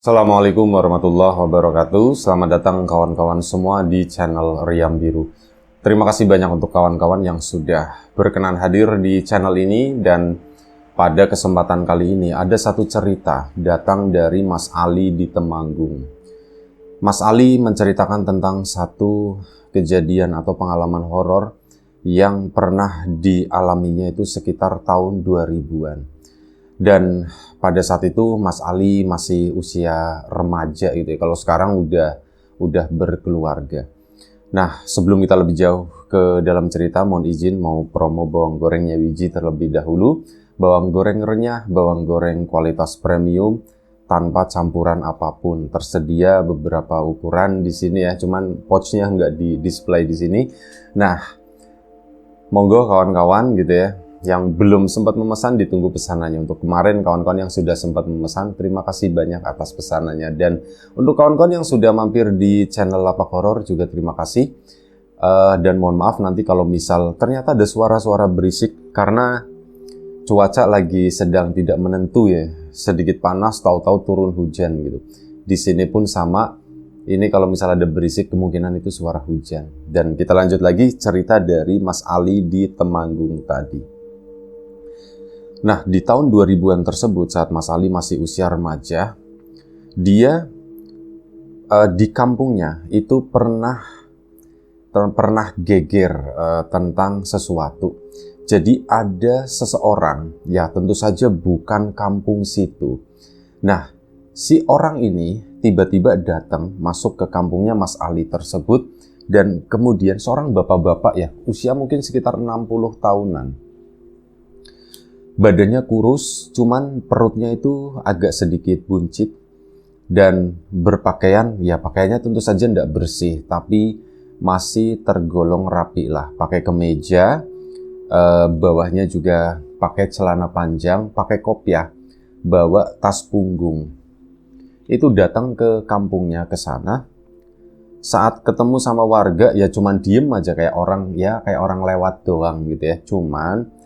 Assalamualaikum warahmatullahi wabarakatuh. Selamat datang kawan-kawan semua di channel Riam Biru. Terima kasih banyak untuk kawan-kawan yang sudah berkenan hadir di channel ini, dan pada kesempatan kali ini ada satu cerita datang dari Mas Ali di Temanggung. Mas Ali menceritakan tentang satu kejadian atau pengalaman horor yang pernah dialaminya itu sekitar tahun 2000-an. Dan pada saat itu Mas Ali masih usia remaja gitu ya. Kalau sekarang udah berkeluarga. Nah, sebelum kita lebih jauh ke dalam cerita, mohon izin mau promo bawang gorengnya Wiji terlebih dahulu. Bawang goreng renyah, bawang goreng kualitas premium tanpa campuran apapun. Tersedia beberapa ukuran di sini ya, cuman pouchnya nggak di display di sini. Nah, monggo kawan-kawan gitu ya, yang belum sempat memesan ditunggu pesanannya. Untuk kemarin kawan-kawan yang sudah sempat memesan, terima kasih banyak atas pesanannya. Dan untuk kawan-kawan yang sudah mampir di channel Lapak Horor juga terima kasih. Dan mohon maaf nanti kalau misal ternyata ada suara-suara berisik karena cuaca lagi sedang tidak menentu ya. Sedikit panas, tahu-tahu turun hujan gitu. Di sini pun sama. Ini kalau misalnya ada berisik, kemungkinan itu suara hujan. Dan kita lanjut lagi cerita dari Mas Ali di Temanggung tadi. Nah, di tahun 2000-an tersebut, saat Mas Ali masih usia remaja, dia di kampungnya itu pernah geger tentang sesuatu. Jadi ada seseorang, ya tentu saja bukan kampung situ. Nah, si orang ini tiba-tiba datang masuk ke kampungnya Mas Ali tersebut, dan kemudian seorang bapak-bapak ya, usia mungkin sekitar 60 tahunan. Badannya kurus, cuman perutnya itu agak sedikit buncit, dan berpakaian, ya pakaiannya tentu saja tidak bersih, tapi masih tergolong rapi lah. Pakai kemeja, bawahnya juga pakai celana panjang, pakai kopiah, bawa tas punggung. Itu datang ke kampungnya ke sana. Saat ketemu sama warga ya cuman diem aja kayak orang lewat doang gitu ya. Cuman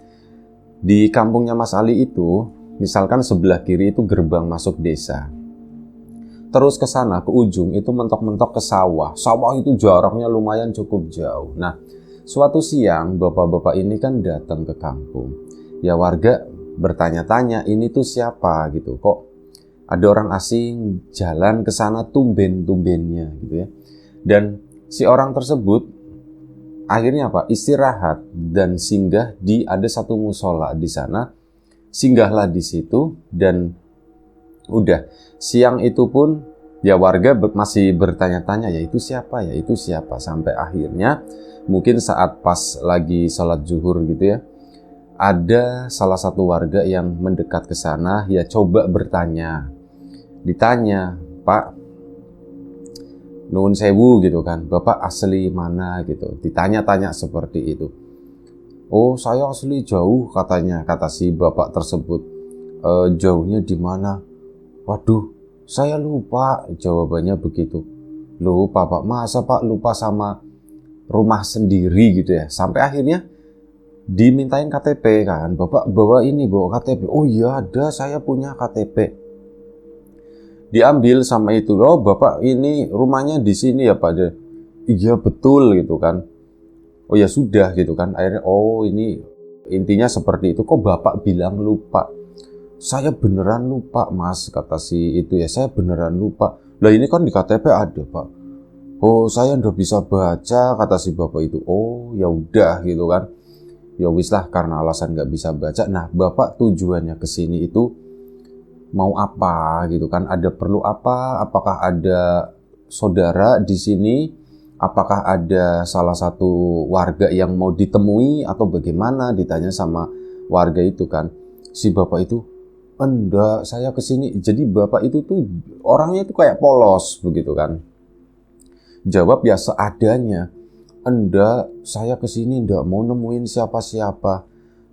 di kampungnya Mas Ali itu, misalkan sebelah kiri itu gerbang masuk desa. Terus ke sana, ke ujung itu mentok-mentok ke sawah. Sawah itu jaraknya lumayan cukup jauh. Nah, suatu siang bapak-bapak ini kan datang ke kampung. Ya warga bertanya-tanya, ini tuh siapa gitu. Kok ada orang asing jalan ke sana tumben-tumbennya gitu ya. Dan si orang tersebut akhirnya apa? Istirahat dan singgah di ada satu musola di sana. Singgahlah di situ, dan udah siang itu pun ya warga masih bertanya-tanya, ya itu siapa, ya itu siapa, sampai akhirnya mungkin saat pas lagi sholat zuhur gitu ya, ada salah satu warga yang mendekat ke sana, ya coba bertanya. Ditanya, Pak, nuwun sewu gitu kan, Bapak asli mana gitu. Ditanya-tanya seperti itu. Oh, saya asli jauh katanya, kata si bapak tersebut. Jauhnya di mana? Waduh, saya lupa, jawabannya begitu. Lupa Pak, masa Pak lupa sama rumah sendiri gitu ya. Sampai akhirnya dimintain KTP kan. Bapak bawa KTP. Oh iya ada, saya punya KTP. Diambil sama itu. Oh Bapak ini rumahnya di sini ya Pak. Iya betul gitu kan. Oh ya sudah gitu kan. Akhirnya oh ini intinya seperti itu. Kok Bapak bilang lupa? Saya beneran lupa Mas, kata si itu ya. Saya beneran lupa. Lah ini kan di KTP ada Pak. Oh saya udah bisa baca, kata si bapak itu. Oh ya udah gitu kan. Ya wis lah, karena alasan nggak bisa baca. Nah Bapak tujuannya ke sini itu mau apa gitu kan? Ada perlu apa? Apakah ada saudara di sini? Apakah ada salah satu warga yang mau ditemui atau bagaimana? Ditanya sama warga itu kan. Si bapak itu, enggak, saya kesini. Jadi bapak itu tuh orangnya itu kayak polos begitu kan. Jawab ya seadanya. Enggak, saya kesini enggak mau nemuin siapa-siapa.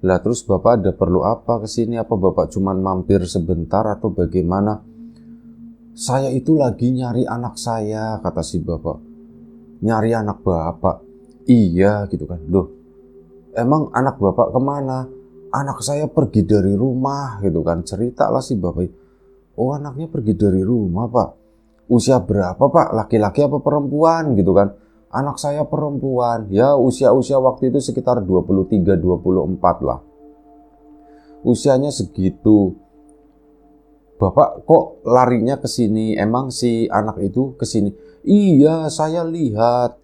Lah terus Bapak ada perlu apa kesini? Apa Bapak cuman mampir sebentar atau bagaimana? Saya itu lagi nyari anak saya, kata si Bapak. Nyari anak Bapak? Iya gitu kan. Loh, emang anak Bapak kemana? Anak saya pergi dari rumah gitu kan. Ceritalah si Bapak. Oh, anaknya pergi dari rumah, Pak. Usia berapa, Pak? Laki-laki apa perempuan gitu kan? Anak saya perempuan. Ya, usia-usia waktu itu sekitar 23, 24 lah. Usianya segitu. Bapak kok larinya ke sini? Emang si anak itu ke sini? Iya, saya lihat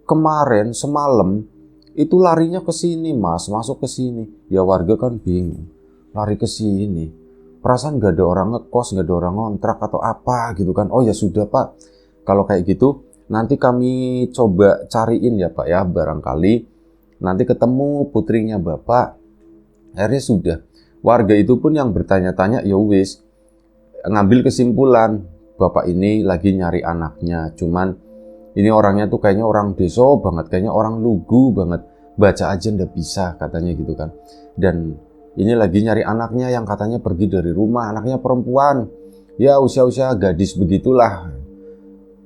kemarin semalam itu larinya ke sini, Mas, masuk ke sini. Ya warga kan bingung. Lari ke sini. Perasaan nggak ada orang ngekos, nggak ada orang ngontrak atau apa gitu kan. Oh ya sudah, Pak. Kalau kayak gitu nanti kami coba cariin ya, Pak ya, barangkali nanti ketemu putrinya Bapak. Akhirnya sudah. Warga itu pun yang bertanya-tanya, ya wis, ngambil kesimpulan bapak ini lagi nyari anaknya. Cuman ini orangnya tuh kayaknya orang desa banget, kayaknya orang lugu banget, baca aja ndak bisa katanya gitu kan. Dan ini lagi nyari anaknya yang katanya pergi dari rumah, anaknya perempuan, ya usia-usia gadis begitulah.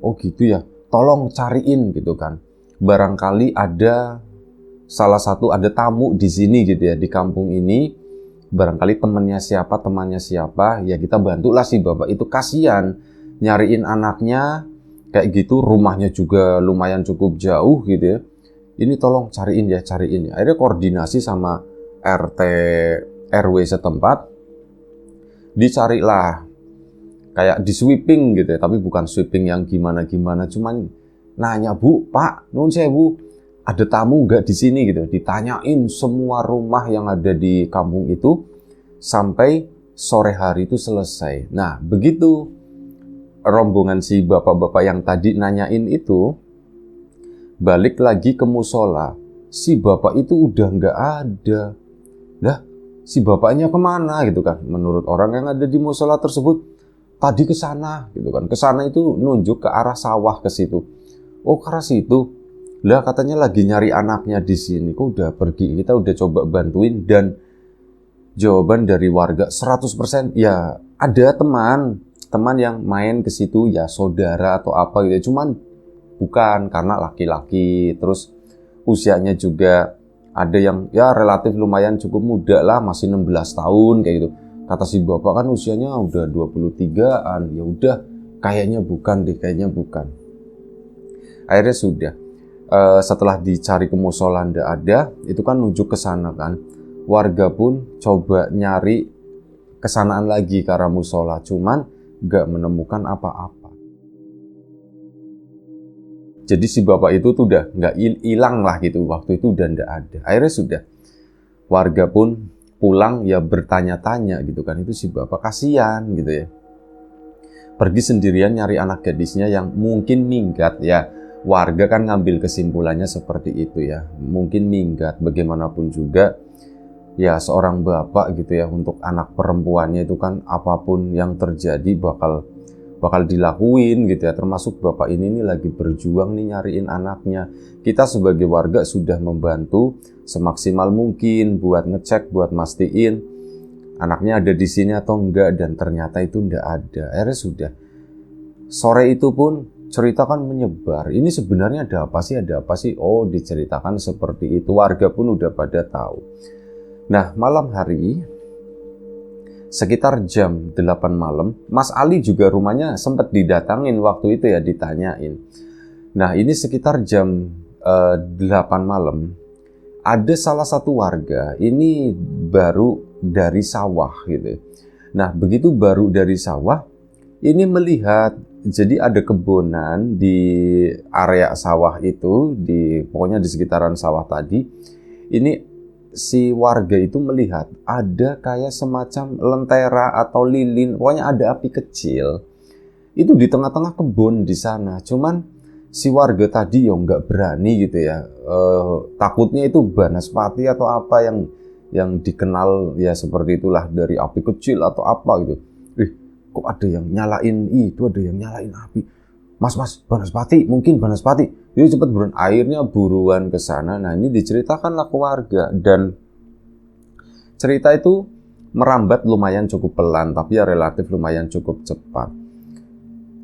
Oh gitu ya, tolong cariin gitu kan. Barangkali ada salah satu, ada tamu di sini gitu ya, di kampung ini. Barangkali temannya siapa, ya kita bantulah si bapak itu, kasihan nyariin anaknya kayak gitu, rumahnya juga lumayan cukup jauh gitu ya. Ini tolong cariin ya. Akhirnya koordinasi sama RT RW setempat, dicarilah, kayak di sweeping gitu ya, tapi bukan sweeping yang gimana-gimana, cuman nanya, Bu, Pak, nun sewu, ada tamu nggak di sini gitu. Ditanyain semua rumah yang ada di kampung itu sampai sore hari itu selesai. Nah, begitu rombongan si bapak-bapak yang tadi nanyain itu balik lagi ke musola, si bapak itu udah nggak ada. Lah, si bapaknya kemana gitu kan? Menurut orang yang ada di musola tersebut, tadi ke sana gitu kan. Ke sana itu nunjuk ke arah sawah ke situ. Oh, ke arah situ. Lah katanya lagi nyari anaknya di sini. Kok udah pergi? Kita udah coba bantuin, dan jawaban dari warga 100% ya ada teman yang main ke situ, ya saudara atau apa gitu. Cuman bukan, karena laki-laki, terus usianya juga ada yang ya relatif lumayan cukup muda lah, masih 16 tahun kayak gitu. Kata si bapak kan usianya udah 23-an. Ya udah, kayaknya bukan deh, kayaknya bukan. Akhirnya sudah. Setelah dicari ke musola ndak ada, itu kan nunjuk ke sana kan. Warga pun coba nyari kesanaan lagi ke arah musola, cuman nggak menemukan apa-apa. Jadi si bapak itu tuh udah nggak hilang lah gitu, waktu itu udah ndak ada. Akhirnya sudah, warga pun pulang ya bertanya-tanya gitu kan, itu si bapak kasihan gitu ya. Pergi sendirian nyari anak gadisnya yang mungkin minggat ya. Warga kan ngambil kesimpulannya seperti itu ya. Mungkin minggat, bagaimanapun juga ya seorang bapak gitu ya, untuk anak perempuannya itu kan apapun yang terjadi bakal dilakuin gitu ya. Termasuk bapak ini nih lagi berjuang nih nyariin anaknya. Kita sebagai warga sudah membantu semaksimal mungkin buat ngecek, buat mastiin anaknya ada di sini atau enggak, dan ternyata itu enggak ada. Akhirnya sudah, sore itu pun cerita kan menyebar. Ini sebenarnya ada apa sih? Ada apa sih? Oh, diceritakan seperti itu. Warga pun udah pada tahu. Nah, malam hari sekitar jam 8 malam, Mas Ali juga rumahnya sempat didatangin waktu itu ya, ditanyain. Nah, ini sekitar jam 8 malam, ada salah satu warga, ini baru dari sawah gitu. Nah, begitu baru dari sawah, ini melihat, jadi ada kebonan di area sawah itu, pokoknya di sekitaran sawah tadi. Ini si warga itu melihat ada kayak semacam lentera atau lilin, pokoknya ada api kecil itu di tengah-tengah kebun di sana. Cuman si warga tadi ya nggak berani gitu ya, takutnya itu banaspati atau apa yang dikenal ya seperti itulah, dari api kecil atau apa gitu. Kok ada yang nyalain itu, ada yang nyalain api. Mas, banaspati, mungkin banaspati. Yuk cepet buruan, airnya buruan ke sana. Nah, ini diceritakanlah ke warga, dan cerita itu merambat lumayan cukup pelan, tapi ya relatif lumayan cukup cepat.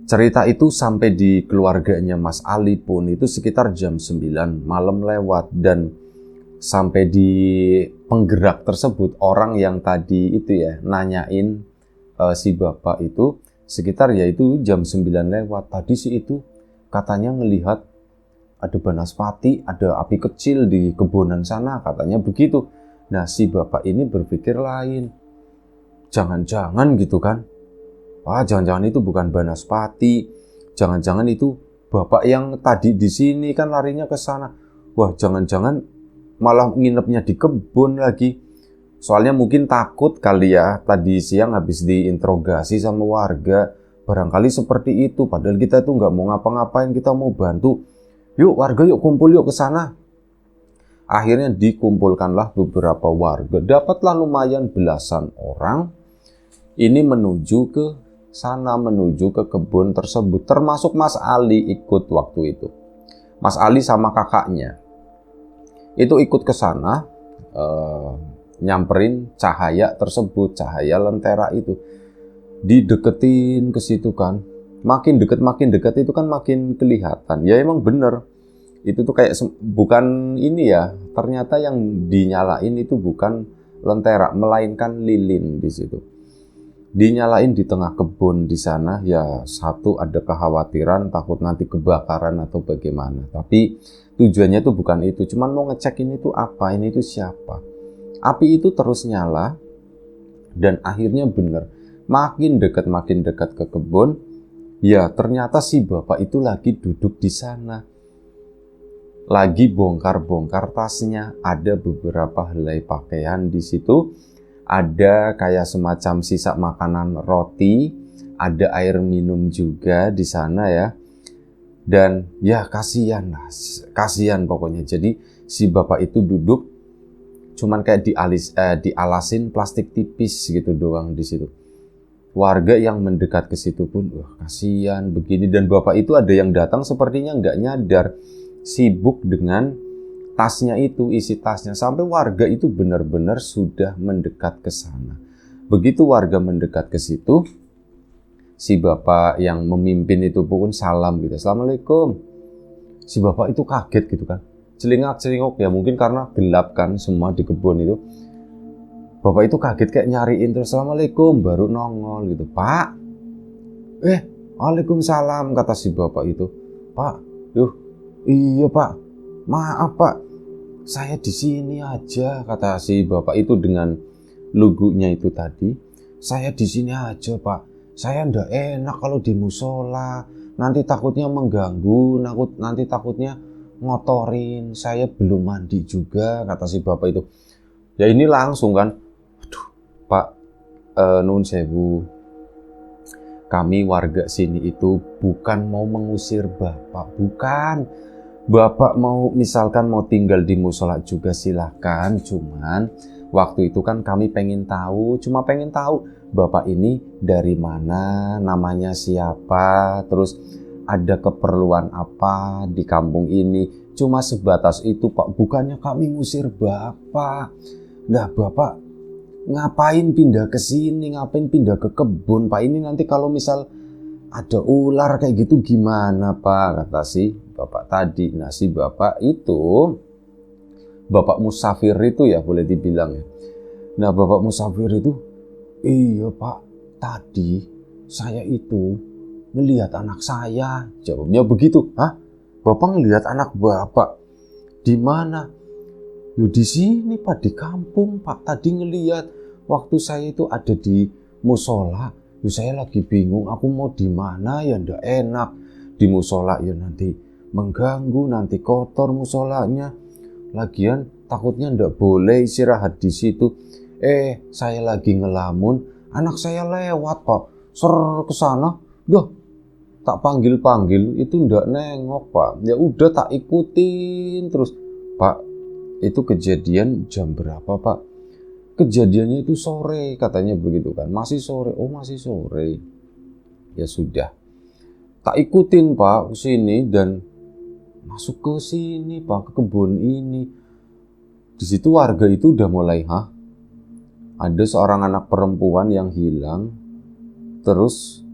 Cerita itu sampai di keluarganya Mas Ali pun itu sekitar jam 9 malam lewat, dan sampai di penggerak tersebut, orang yang tadi itu ya nanyain si bapak itu sekitar yaitu jam 9 lewat. Tadi sih itu katanya ngelihat ada banaspati, ada api kecil di kebonan sana, katanya begitu. Nah, si bapak ini berpikir lain. Jangan-jangan gitu kan. Wah, jangan-jangan itu bukan banaspati. Jangan-jangan itu bapak yang tadi di sini kan larinya ke sana. Wah, jangan-jangan malah nginepnya di kebun lagi. Soalnya mungkin takut kali ya, tadi siang habis diinterogasi sama warga. Barangkali seperti itu, padahal kita tuh nggak mau ngapa-ngapain, kita mau bantu. Yuk warga, yuk kumpul yuk ke sana. Akhirnya dikumpulkanlah beberapa warga, dapatlah lumayan belasan orang. Ini menuju ke sana, menuju ke kebun tersebut, termasuk Mas Ali ikut waktu itu. Mas Ali sama kakaknya itu ikut ke sana, nyamperin cahaya tersebut, cahaya lentera itu. Dideketin ke situ kan, makin dekat itu kan makin kelihatan. Ya emang bener, itu tuh kayak bukan ini ya, ternyata yang dinyalain itu bukan lentera, melainkan lilin di situ. Dinyalain di tengah kebun di sana, ya satu ada kekhawatiran takut nanti kebakaran atau bagaimana. Tapi tujuannya itu bukan itu, cuman mau ngecek ini tuh apa, ini tuh siapa. Api itu terus nyala dan akhirnya bener, makin dekat ke kebun, ya ternyata si bapak itu lagi duduk di sana. Lagi bongkar-bongkar tasnya, ada beberapa helai pakaian di situ. Ada kayak semacam sisa makanan roti, ada air minum juga di sana ya. Dan ya kasihan lah, kasihan pokoknya. Jadi si bapak itu duduk, cuman kayak dialasin plastik tipis gitu doang di situ. Warga yang mendekat ke situ pun, kasihan begini. Dan bapak itu ada yang datang sepertinya nggak nyadar, sibuk dengan tasnya itu, isi tasnya, sampai warga itu benar-benar sudah mendekat ke sana. Begitu warga mendekat ke situ, si bapak yang memimpin itu pun salam gitu, Assalamualaikum. Si bapak itu kaget gitu kan, celingak-celingok ya, mungkin karena gelap kan semua di kebun itu. Bapak itu kaget kayak nyariin terus, Assalamualaikum, baru nongol gitu. Pak, Waalaikumsalam, kata si bapak itu. Pak, iya pak, maaf pak, saya di sini aja, kata si bapak itu dengan lugunya itu tadi. Saya di sini aja pak, saya ndak enak kalau di musola, nanti takutnya mengganggu, nanti takutnya ngotorin, saya belum mandi juga, kata si bapak itu. Ya ini langsung kan, aduh pak, nun sewu, kami warga sini itu bukan mau mengusir bapak, bukan. Bapak mau misalkan mau tinggal di musola juga silahkan, cuman waktu itu kan kami pengen tahu bapak ini dari mana, namanya siapa, terus ada keperluan apa di kampung ini. Cuma sebatas itu pak, bukannya kami ngusir bapak. Lah bapak ngapain pindah ke sini, ngapain pindah ke kebun pak, ini nanti kalau misal ada ular kayak gitu gimana pak, kata si bapak tadi. Nah si bapak itu, bapak musafir itu ya boleh dibilang ya. Nah bapak musafir itu, iya pak, tadi saya itu ngelihat anak saya. Jawabnya begitu. Hah? Bapak ngelihat anak bapak di mana? Yo di sini pak, di kampung pak. Tadi ngelihat waktu saya itu ada di musola. Yo saya lagi bingung, aku mau di mana ya, ndak enak di musola ya, nanti mengganggu, nanti kotor musolanya. Lagian takutnya ndak boleh istirahat di situ. Saya lagi ngelamun, anak saya lewat pak, ke sana. Duh, tak panggil itu ndak nengok pak. Ya udah tak ikutin terus. Pak, itu kejadian jam berapa pak? Kejadiannya itu sore, katanya begitu kan. Masih sore. Oh masih sore. Ya sudah, tak ikutin pak ke sini dan masuk ke sini pak, ke kebun ini. Di situ warga itu udah mulai, ada seorang anak perempuan yang hilang, terus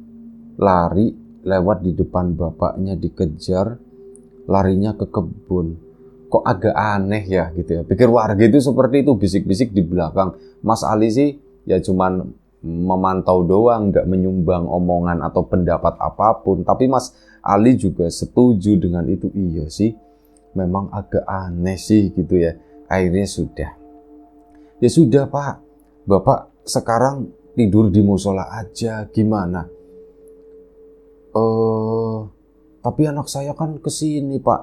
lari lewat di depan bapaknya, dikejar, larinya ke kebun. Kok agak aneh ya gitu ya. Pikir warga itu seperti itu, bisik-bisik di belakang. Mas Ali sih ya cuman memantau doang, nggak menyumbang omongan atau pendapat apapun. Tapi Mas Ali juga setuju dengan itu. Iya sih, memang agak aneh sih gitu ya. Akhirnya sudah. Ya sudah Pak, Bapak sekarang tidur di musola aja, gimana? Tapi anak saya kan kesini Pak.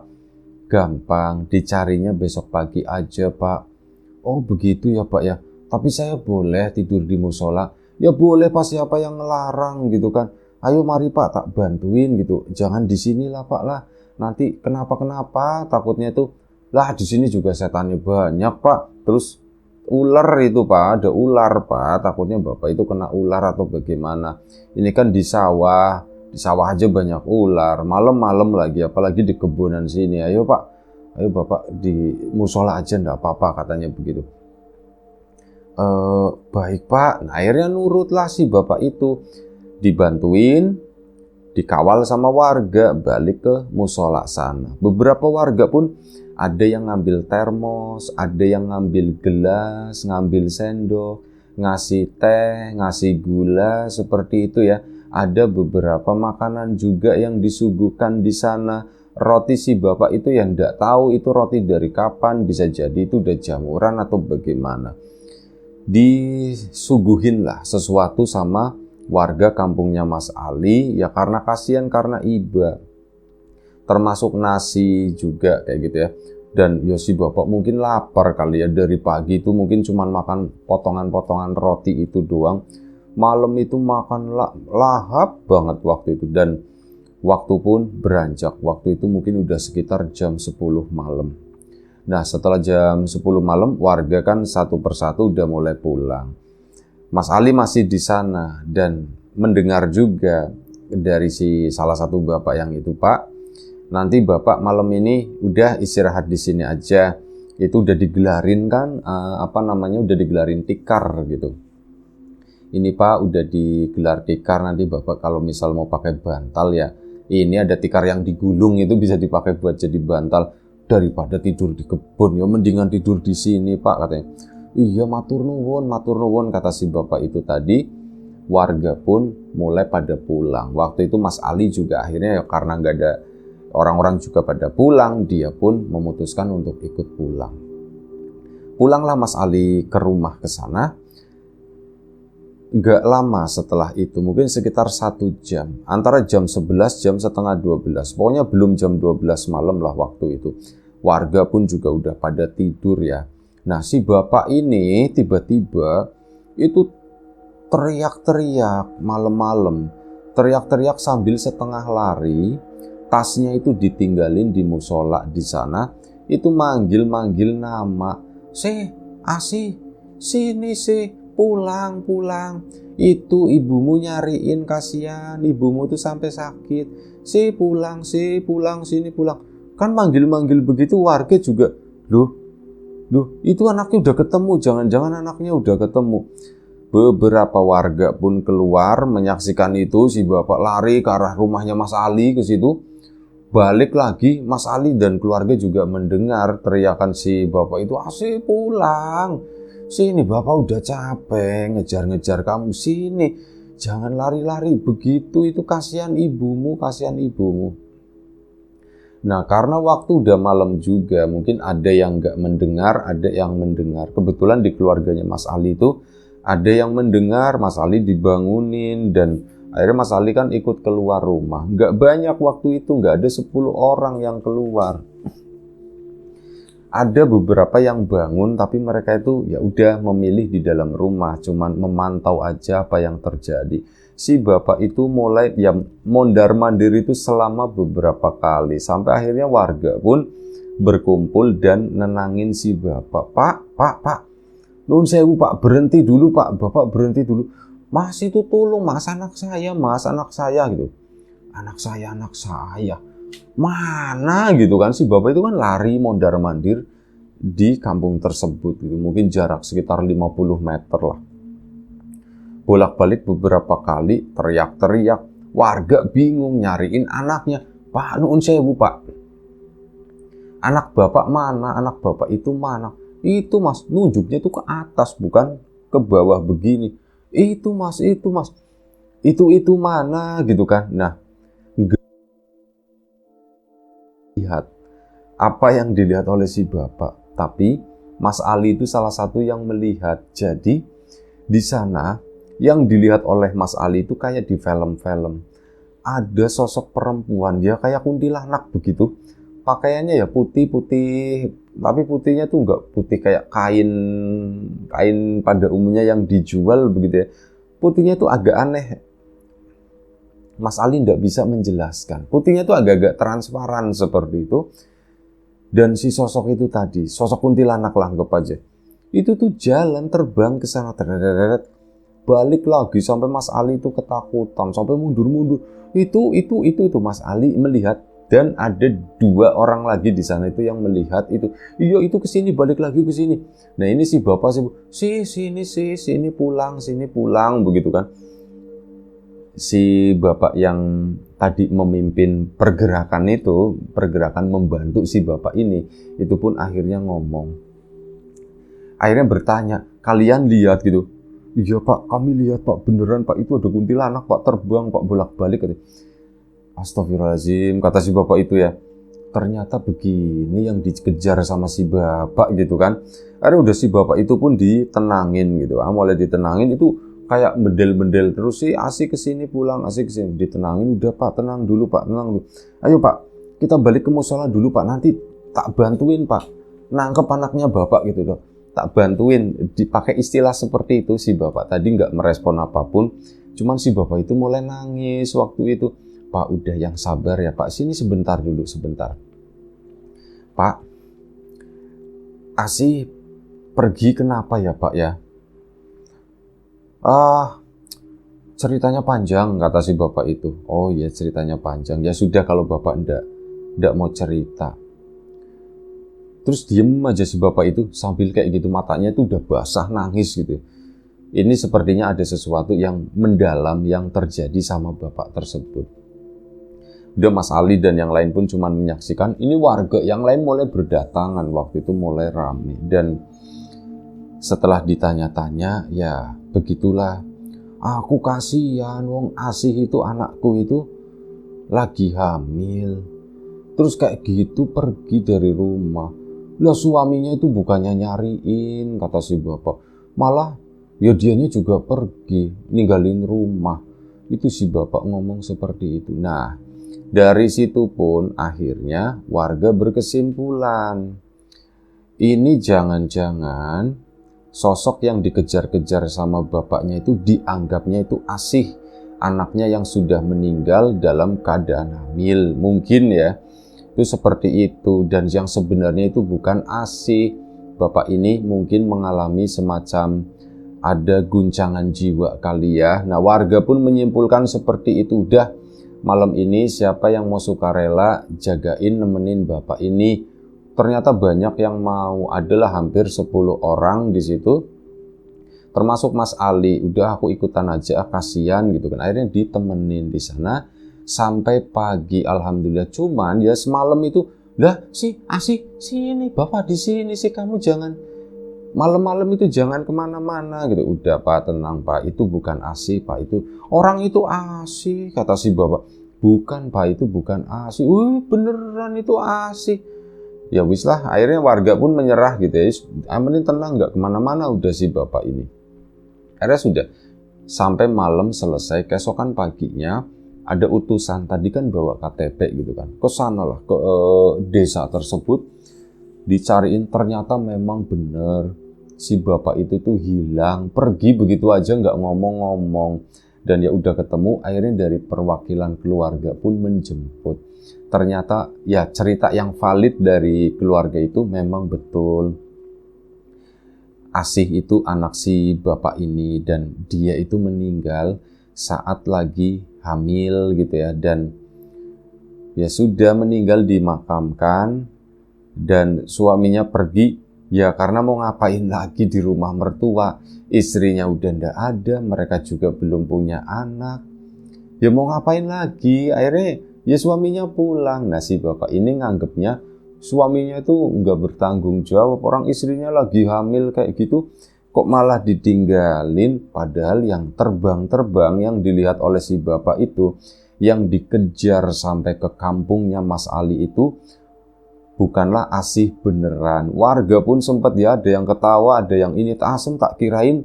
Gampang, dicarinya besok pagi aja Pak. Oh begitu ya Pak ya. Tapi saya boleh tidur di musola? Ya boleh Pak, siapa yang ngelarang gitu kan. Ayo mari Pak, tak bantuin gitu. Jangan di sini lah Pak lah. Nanti kenapa-kenapa takutnya itu. Lah di sini juga setannya banyak Pak. Terus ular itu Pak, ada ular Pak. Takutnya Bapak itu kena ular atau bagaimana. Ini kan di sawah. Di sawah aja banyak ular. Malam-malam lagi, apalagi di kebunan sini. Ayo Pak, ayo Bapak di musola aja enggak apa-apa, katanya begitu. Baik Pak. Nah, akhirnya nurutlah si Bapak itu. Dibantuin, dikawal sama warga balik ke musola sana. Beberapa warga pun ada yang ngambil termos, ada yang ngambil gelas, ngambil sendok, ngasih teh, ngasih gula, seperti itu ya. Ada beberapa makanan juga yang disuguhkan di sana. Roti si Bapak itu yang enggak tahu itu roti dari kapan, bisa jadi itu udah jamuran atau bagaimana. Disuguhin lah sesuatu sama warga kampungnya Mas Ali, ya karena kasihan, karena iba. Termasuk nasi juga kayak gitu ya. Dan ya si Bapak mungkin lapar kali ya, dari pagi itu mungkin cuma makan potongan-potongan roti itu doang. Malam itu makan lahap banget waktu itu, dan waktu pun beranjak. Waktu itu mungkin udah sekitar jam 10 malam. Nah setelah jam 10 malam warga kan satu persatu udah mulai pulang. Mas Ali masih di sana dan mendengar juga dari si salah satu bapak yang itu, Pak, nanti Bapak malam ini udah istirahat di sini aja. Itu udah digelarin kan, udah digelarin tikar gitu. Ini Pak udah digelar tikar, nanti Bapak kalau misal mau pakai bantal ya, ini ada tikar yang digulung itu bisa dipakai buat jadi bantal. Daripada tidur di kebun ya mendingan tidur di sini Pak, katanya. Iya matur nuwun kata si Bapak itu tadi. Warga pun mulai pada pulang. Waktu itu Mas Ali juga akhirnya ya karena nggak ada orang-orang juga pada pulang, dia pun memutuskan untuk ikut pulang. Pulanglah Mas Ali ke rumah ke sana. Nggak lama setelah itu, mungkin sekitar 1 jam, antara jam 11, jam setengah 12, pokoknya belum jam 12 malam lah waktu itu. Warga pun juga udah pada tidur ya. Nah si Bapak ini tiba-tiba itu teriak-teriak malam-malam, teriak-teriak sambil setengah lari, tasnya itu ditinggalin di musola di sana, itu manggil-manggil nama, Asi, sini pulang. Itu ibumu nyariin, kasihan, ibumu tuh sampai sakit. Pulang, sini pulang. Kan manggil-manggil begitu warga juga, loh, itu anaknya udah ketemu, jangan-jangan anaknya udah ketemu. Beberapa warga pun keluar menyaksikan itu, si Bapak lari ke arah rumahnya Mas Ali ke situ. Balik lagi, Mas Ali dan keluarga juga mendengar teriakan si Bapak itu, Asi pulang. Sini Bapak udah capek ngejar-ngejar kamu, sini. Jangan lari-lari begitu, itu kasihan ibumu. Nah karena waktu udah malam juga, mungkin ada yang nggak mendengar, ada yang mendengar. Kebetulan di keluarganya Mas Ali itu ada yang mendengar, Mas Ali dibangunin, dan akhirnya Mas Ali kan ikut keluar rumah. Nggak banyak waktu itu, nggak ada 10 orang yang keluar. Ada beberapa yang bangun, tapi mereka itu ya udah memilih di dalam rumah, cuman memantau aja apa yang terjadi. Si Bapak itu mulai ya mondar-mandir itu selama beberapa kali, sampai akhirnya warga pun berkumpul dan nenangin si Bapak. Pak, nuwun sewu Pak, berhenti dulu Pak, Bapak berhenti dulu. Mas itu tolong Mas, anak saya gitu. Anak saya. Mana gitu kan, si Bapak itu kan lari mondar-mandir di kampung tersebut gitu. Mungkin jarak sekitar 50 meter lah. Bolak-balik beberapa kali teriak-teriak, warga bingung nyariin anaknya. Pak nuwun sewu Pak, anak Bapak mana? Anak Bapak itu mana? Itu Mas, nunjuknya itu ke atas bukan ke bawah begini. itu mas, itu mana gitu kan. Nah, nggak lihat apa yang dilihat oleh si bapak, tapi Mas Ali itu salah satu yang melihat. Jadi di sana yang dilihat oleh Mas Ali itu kayak di film-film. Ada sosok perempuan, ya kayak kuntilanak begitu. Pakaiannya ya putih-putih, tapi putihnya tuh nggak putih kayak kain kain pada umumnya yang dijual begitu ya. Putihnya tuh agak aneh. Mas Ali nggak bisa menjelaskan. Putihnya tuh agak-agak transparan seperti itu. Dan si sosok itu tadi, sosok kuntilanak lah anggap aja. Itu tuh jalan terbang ke sana, balik lagi sampai Mas Ali itu ketakutan, sampai mundur-mundur. Itu Mas Ali melihat, dan ada 2 orang lagi di sana itu yang melihat itu. Iya itu ke sini, balik lagi ke sini. Nah ini si bapak sini pulang begitu kan. Si bapak yang tadi memimpin pergerakan itu, pergerakan membantu si bapak ini, itu pun akhirnya ngomong. Akhirnya bertanya, kalian lihat gitu? Iya pak, kami lihat pak, beneran pak, itu ada kuntilanak pak, terbang pak, bolak-balik. Astagfirullahaladzim, kata si bapak itu ya. Ternyata begini yang dikejar sama si bapak gitu kan. Akhirnya udah si bapak itu pun ditenangin gitu. Mulai ditenangin itu kayak bendel-bendel terus sih, asik kesini pulang, asik kesini, ditenangin. Udah pak, tenang dulu pak, tenang dulu. Ayo pak, kita balik ke musola dulu pak, nanti tak bantuin pak, nangkep anaknya bapak gitu dong, tak bantuin. Dipakai istilah seperti itu. Si bapak tadi nggak merespon apapun, cuman si bapak itu mulai nangis waktu itu. Pak udah yang sabar ya pak, sini sebentar dulu, sebentar pak, Asi pergi kenapa ya pak ya? Ceritanya panjang, kata si bapak itu. Oh iya ceritanya panjang. Ya sudah kalau bapak ndak mau cerita. Terus diem aja si bapak itu sambil kayak gitu, matanya itu udah basah nangis gitu. Ini sepertinya ada sesuatu yang mendalam yang terjadi sama bapak tersebut. Udah Mas Ali dan yang lain pun cuma menyaksikan. Ini warga yang lain mulai berdatangan, waktu itu mulai rame. Dan setelah ditanya-tanya, ya begitulah. Aku kasihan, wong Asih itu anakku itu lagi hamil. Terus kayak gitu pergi dari rumah. Lah suaminya itu bukannya nyariin, kata si bapak. Malah ya dianya juga pergi, ninggalin rumah. Itu si bapak ngomong seperti itu. Nah, dari situ pun akhirnya warga berkesimpulan. Ini jangan-jangan sosok yang dikejar-kejar sama bapaknya itu dianggapnya itu Asih, anaknya yang sudah meninggal dalam keadaan hamil. Mungkin ya, itu seperti itu. Dan yang sebenarnya itu bukan Asih. Bapak ini mungkin mengalami semacam ada guncangan jiwa kali ya. Nah warga pun menyimpulkan seperti itu. Udah malam ini siapa yang mau sukarela jagain nemenin bapak ini. Ternyata banyak yang mau, adalah hampir 10 orang di situ. Termasuk Mas Ali, udah aku ikutan aja, kasihan gitu kan. Akhirnya ditemenin di sana sampai pagi, alhamdulillah. Cuman ya semalam itu, lah si Asih sini, bapak di sini sih, kamu jangan malam-malam itu jangan kemana-mana gitu. Udah pak, tenang pak, itu bukan Asih pak, itu orang itu Asih, kata si bapak. Bukan pak, itu bukan Asih. Beneran itu Asih. Ya wis lah, akhirnya warga pun menyerah gitu ya. Amin tenang, nggak kemana-mana udah si bapak ini. Akhirnya sudah sampai malam selesai. Keesokan paginya ada utusan, tadi kan bawa KTP gitu kan, ke sana lah, ke desa tersebut. Dicariin, ternyata memang bener si bapak itu tuh hilang, pergi begitu aja nggak ngomong-ngomong. Dan ya udah ketemu, akhirnya dari perwakilan keluarga pun menjemput. Ternyata ya cerita yang valid dari keluarga itu memang betul. Asih itu anak si bapak ini, dan dia itu meninggal saat lagi hamil gitu ya. Dan ya sudah meninggal, dimakamkan, dan suaminya pergi ya karena mau ngapain lagi di rumah mertua. Istrinya udah ndak ada, mereka juga belum punya anak. Ya mau ngapain lagi, akhirnya ya suaminya pulang. Nah si bapak ini nganggepnya suaminya itu nggak bertanggung jawab, orang istrinya lagi hamil kayak gitu, kok malah ditinggalin, padahal yang terbang-terbang yang dilihat oleh si bapak itu, yang dikejar sampai ke kampungnya Mas Ali itu bukanlah Asih beneran. Warga pun sempat ya, ada yang ketawa, ada yang ini, Asem tak kirain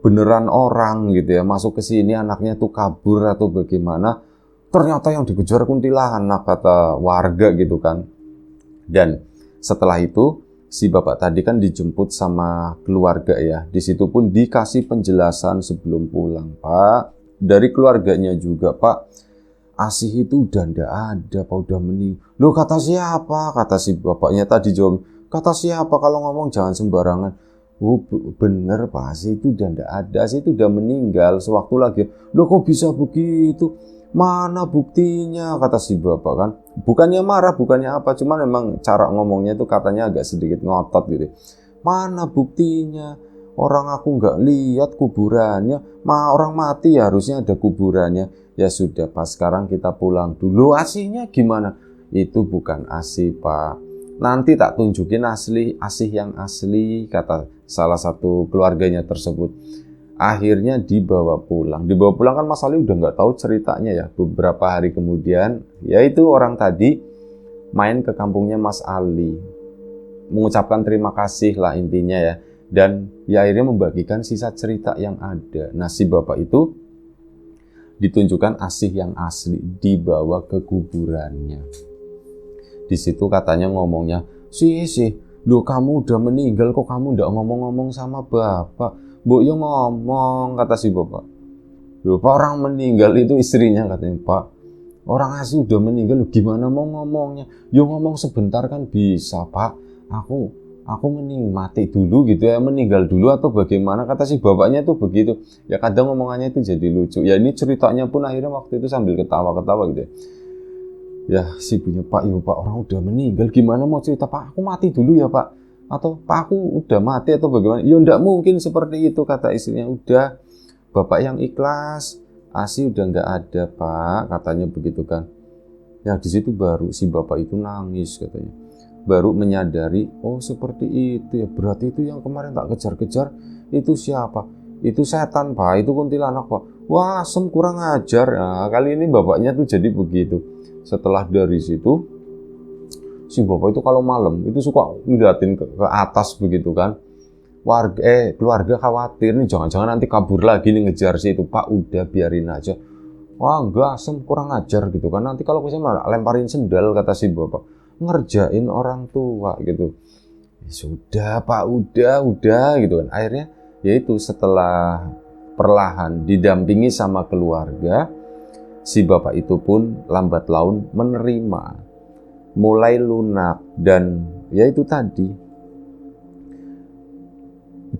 beneran orang gitu ya, masuk ke sini anaknya tuh kabur atau bagaimana. Ternyata yang dikejar kuntilanak, kata warga gitu kan. Dan setelah itu si bapak tadi kan dijemput sama keluarga ya. Di situ pun dikasih penjelasan sebelum pulang, Pak. Dari keluarganya juga, Pak, Asih itu udah ndak ada, Pak, udah meninggal. Loh, kata siapa? Kata si bapaknya tadi jawab, kata siapa, kalau ngomong jangan sembarangan. Oh, bener Pak, Asih itu udah ndak ada, Asih itu udah meninggal sewaktu lagi. Loh, kok bisa begitu? Mana buktinya, kata si bapak kan. Bukannya marah, bukannya apa, cuman memang cara ngomongnya itu katanya agak sedikit ngotot gitu. Mana buktinya, orang aku nggak lihat kuburannya. Orang mati ya harusnya ada kuburannya. Ya sudah Pak, sekarang kita pulang dulu. Asihnya gimana? Itu bukan Asih Pak, nanti tak tunjukin Asih yang asli, kata salah satu keluarganya tersebut. Akhirnya dibawa pulang kan Mas Ali udah nggak tahu ceritanya ya. Beberapa hari kemudian, yaitu orang tadi main ke kampungnya Mas Ali, mengucapkan terima kasih lah intinya ya. Dan ya akhirnya membagikan sisa cerita yang ada. Nah, si bapak itu ditunjukkan Asih yang asli, dibawa ke kuburannya. Di situ katanya ngomongnya, sih, loh kamu udah meninggal kok kamu nggak ngomong-ngomong sama bapak? Bu, yo ngomong, kata si bapak. Loh Pak, orang meninggal itu istrinya, katanya. Pak, orang Asih udah meninggal, gimana mau ngomongnya? Yo ngomong sebentar kan bisa Pak. Aku mati dulu gitu ya, meninggal dulu atau bagaimana, kata si bapaknya tuh begitu. Ya kadang ngomongannya itu jadi lucu. Ya ini ceritanya pun akhirnya waktu itu sambil ketawa-ketawa gitu ya. Ya si ibunya, Pak, ya Pak, orang udah meninggal, gimana mau cerita Pak? Aku mati dulu ya Pak. Atau Pak, aku udah mati atau bagaimana? Ya enggak mungkin seperti itu, kata istrinya. Udah, bapak yang ikhlas, Asih udah nggak ada Pak, katanya begitu kan. Ya di situ baru si bapak itu nangis katanya. Baru menyadari, oh seperti itu ya, berarti itu yang kemarin tak kejar-kejar itu siapa? Itu setan Pak, itu kuntilanak Pak. Wah, Asem kurang ajar. Nah, kali ini bapaknya tuh jadi begitu. Setelah dari situ, si bapak itu kalau malam itu suka ngeliatin ke atas begitu kan. Keluarga khawatir nih, jangan-jangan nanti kabur lagi nih ngejar si itu. Pak, udah biarin aja. Wah enggak, Asem kurang ajar gitu kan. Nanti kalau kesini malah lemparin sendal, kata si bapak. Ngerjain orang tua gitu. Ya sudah Pak, udah gitu kan. Akhirnya yaitu setelah perlahan didampingi sama keluarga, si bapak itu pun lambat laun menerima, mulai lunak, dan ya itu tadi,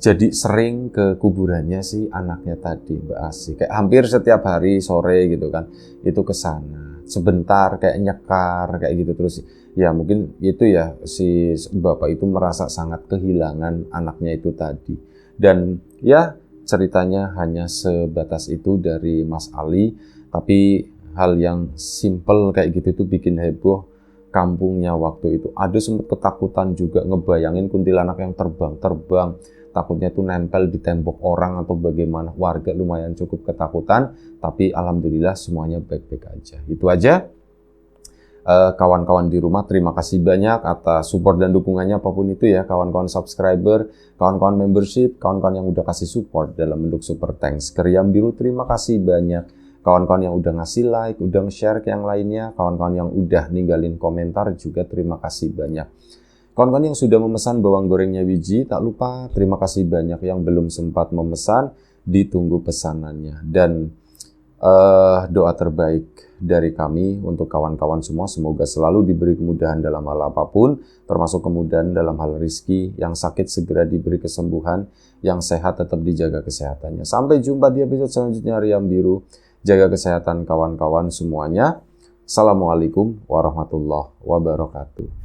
jadi sering ke kuburannya si anaknya tadi, Mbak Asih. Kayak hampir setiap hari sore gitu kan, itu ke sana sebentar, kayak nyekar kayak gitu terus. Ya mungkin itu ya, si bapak itu merasa sangat kehilangan anaknya itu tadi. Dan ya ceritanya hanya sebatas itu dari Mas Ali, tapi hal yang simple kayak gitu tuh bikin heboh kampungnya waktu itu. Ada sempat ketakutan juga, ngebayangin kuntilanak yang terbang-terbang, takutnya tuh nempel di tembok orang atau bagaimana. Warga lumayan cukup ketakutan, tapi alhamdulillah semuanya baik-baik aja. Itu aja. Kawan-kawan di rumah, terima kasih banyak atas support dan dukungannya apapun itu ya. Kawan-kawan subscriber, kawan-kawan membership, kawan-kawan yang udah kasih support dalam bentuk super thanks. Keriam Biru, terima kasih banyak. Kawan-kawan yang udah ngasih like, udah nge-share ke yang lainnya, kawan-kawan yang udah ninggalin komentar juga terima kasih banyak. Kawan-kawan yang sudah memesan bawang gorengnya Wiji, tak lupa terima kasih banyak. Yang belum sempat memesan, ditunggu pesanannya. Dan doa terbaik dari kami untuk kawan-kawan semua, semoga selalu diberi kemudahan dalam hal apapun, termasuk kemudahan dalam hal rezeki. Yang sakit segera diberi kesembuhan, yang sehat tetap dijaga kesehatannya. Sampai jumpa di episode selanjutnya Riam Biru. Jaga kesehatan kawan-kawan semuanya. Assalamualaikum warahmatullahi wabarakatuh.